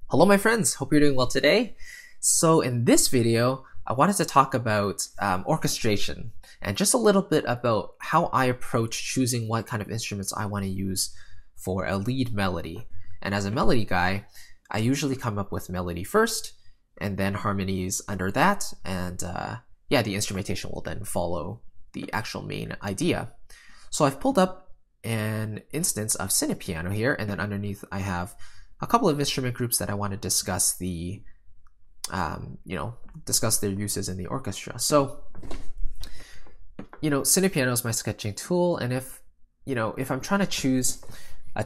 Hello my friends, hope you're doing well today. So in this video, I wanted to talk about orchestration and just a little bit about how I approach choosing what kind of instruments I want to use for a lead melody. And as a melody guy, I usually come up with melody first and then harmonies under that. And yeah, the instrumentation will then follow the actual main idea. So I've pulled up an instance of Cinepiano here, and then underneath I have a couple of instrument groups that I want to discuss discuss their uses in the orchestra. So, Cinepiano is my sketching tool, and if I'm trying to choose a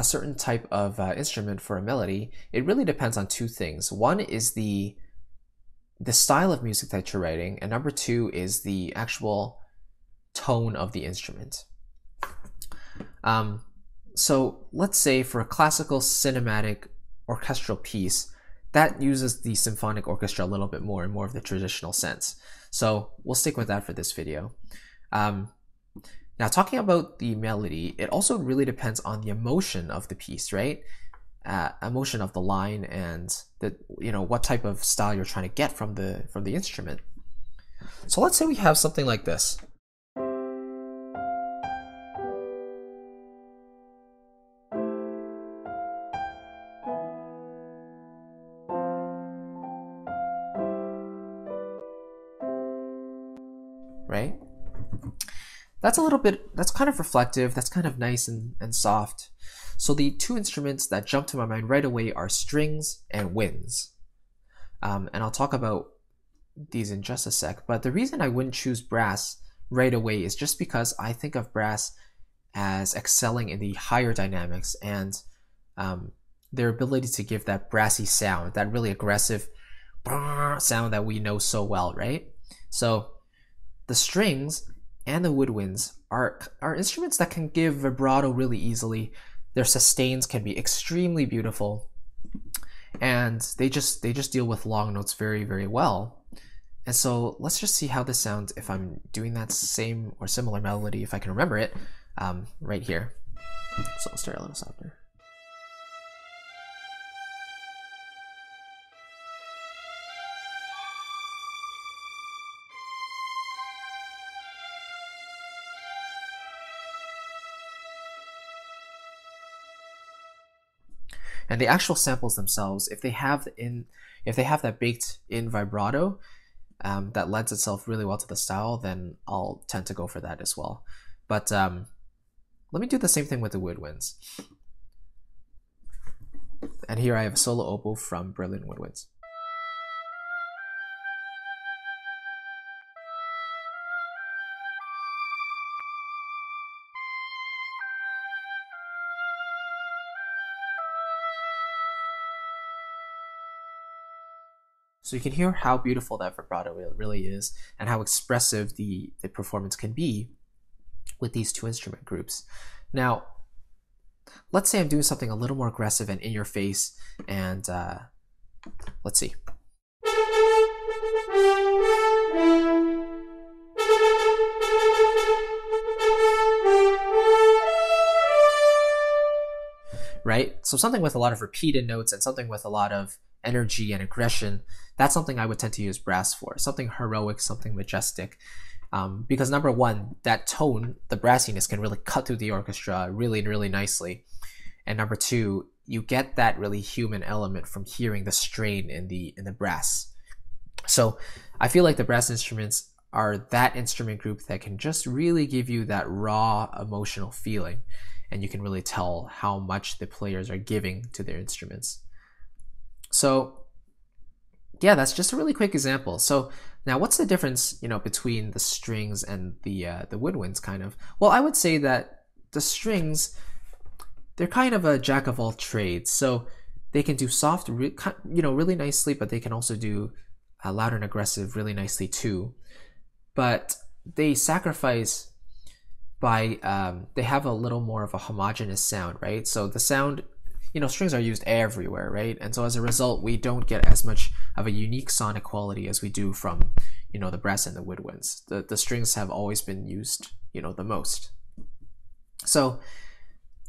certain type of instrument for a melody, it really depends on two things. One is the style of music that you're writing, and number two is the actual tone of the instrument. So let's say for a classical cinematic orchestral piece, that uses the symphonic orchestra a little bit more in more of the traditional sense. So we'll stick with that for this video. Now talking about the melody, it also really depends on the emotion of the piece, right? Emotion of the line and what type of style you're trying to get from the instrument. So let's say we have something like this. Right? That's kind of reflective, that's kind of nice and soft. So the two instruments that jump to my mind right away are strings and winds. And I'll talk about these in just a sec, but the reason I wouldn't choose brass right away is just because I think of brass as excelling in the higher dynamics and their ability to give that brassy sound, that really aggressive sound that we know so well, right? So the strings and the woodwinds are instruments that can give vibrato really easily. Their sustains can be extremely beautiful, and they just deal with long notes very, very well. And so let's just see how this sounds if I'm doing that same or similar melody, if I can remember it, right here. So I'll start a little softer. And the actual samples themselves, if they have that baked in vibrato that lends itself really well to the style, then I'll tend to go for that as well. But let me do the same thing with the woodwinds. And here I have a solo oboe from Berlin Woodwinds. So you can hear how beautiful that vibrato really is and how expressive the performance can be with these two instrument groups. Now, let's say I'm doing something a little more aggressive and in your face, and let's see. Right? So something with a lot of repeated notes and something with a lot of energy and aggression, that's something I would tend to use brass for. Something heroic, something majestic. Because number one, that tone, the brassiness, can really cut through the orchestra really, really nicely. And number two, you get that really human element from hearing the strain in the brass. So I feel like the brass instruments are that instrument group that can just really give you that raw emotional feeling. And you can really tell how much the players are giving to their instruments. So yeah, that's just a really quick example. So now what's the difference, between the strings and the woodwinds kind of? Well, I would say that the strings, they're kind of a jack of all trades. So they can do soft, really nicely, but they can also do loud and aggressive really nicely too. But they sacrifice by, they have a little more of a homogeneous sound, right? So the sound, strings are used everywhere, right? And so as a result, we don't get as much of a unique sonic quality as we do from, the brass and the woodwinds. The strings have always been used, the most. So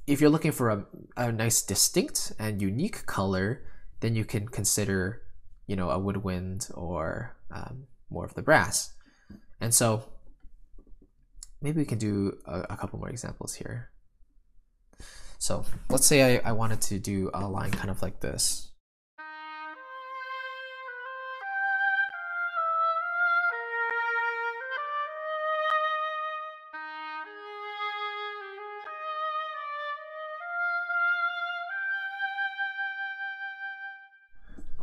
if you're looking for a nice distinct and unique color, then you can consider, you know, a woodwind or more of the brass. And so maybe we can do a couple more examples here. So let's say I wanted to do a line kind of like this.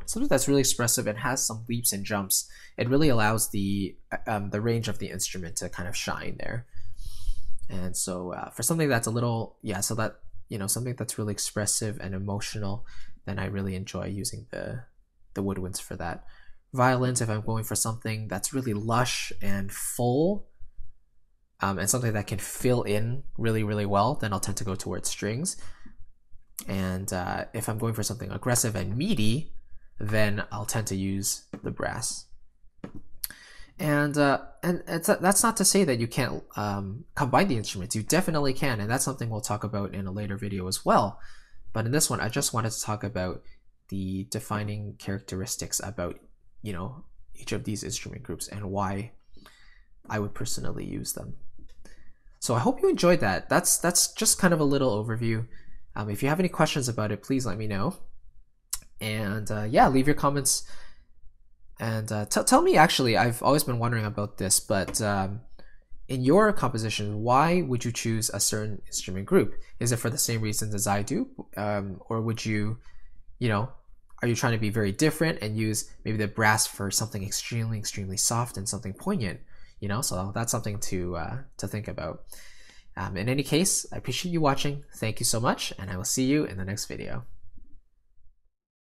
Something that's really expressive and has some leaps and jumps. It really allows the range of the instrument to kind of shine there. And so for something that's a little, so that, you know, something that's really expressive and emotional, then I really enjoy using the woodwinds for that. Violins, if I'm going for something that's really lush and full, and something that can fill in really, really well, then I'll tend to go towards strings. And if I'm going for something aggressive and meaty, then I'll tend to use the brass. And that's not to say that you can't combine the instruments. You definitely can, and that's something we'll talk about in a later video as well. But in this one, I just wanted to talk about the defining characteristics about, you know, each of these instrument groups and why I would personally use them. So I hope you enjoyed that. That's just kind of a little overview. If you have any questions about it, please let me know. And yeah, leave your comments. And tell me, actually, I've always been wondering about this, but in your composition, why would you choose a certain instrument group? Is it for the same reasons as I do? Or would you, you know, are you trying to be very different and use maybe the brass for something extremely, extremely soft and something poignant? You know, so that's something to think about. In any case, I appreciate you watching. Thank you so much, and I will see you in the next video.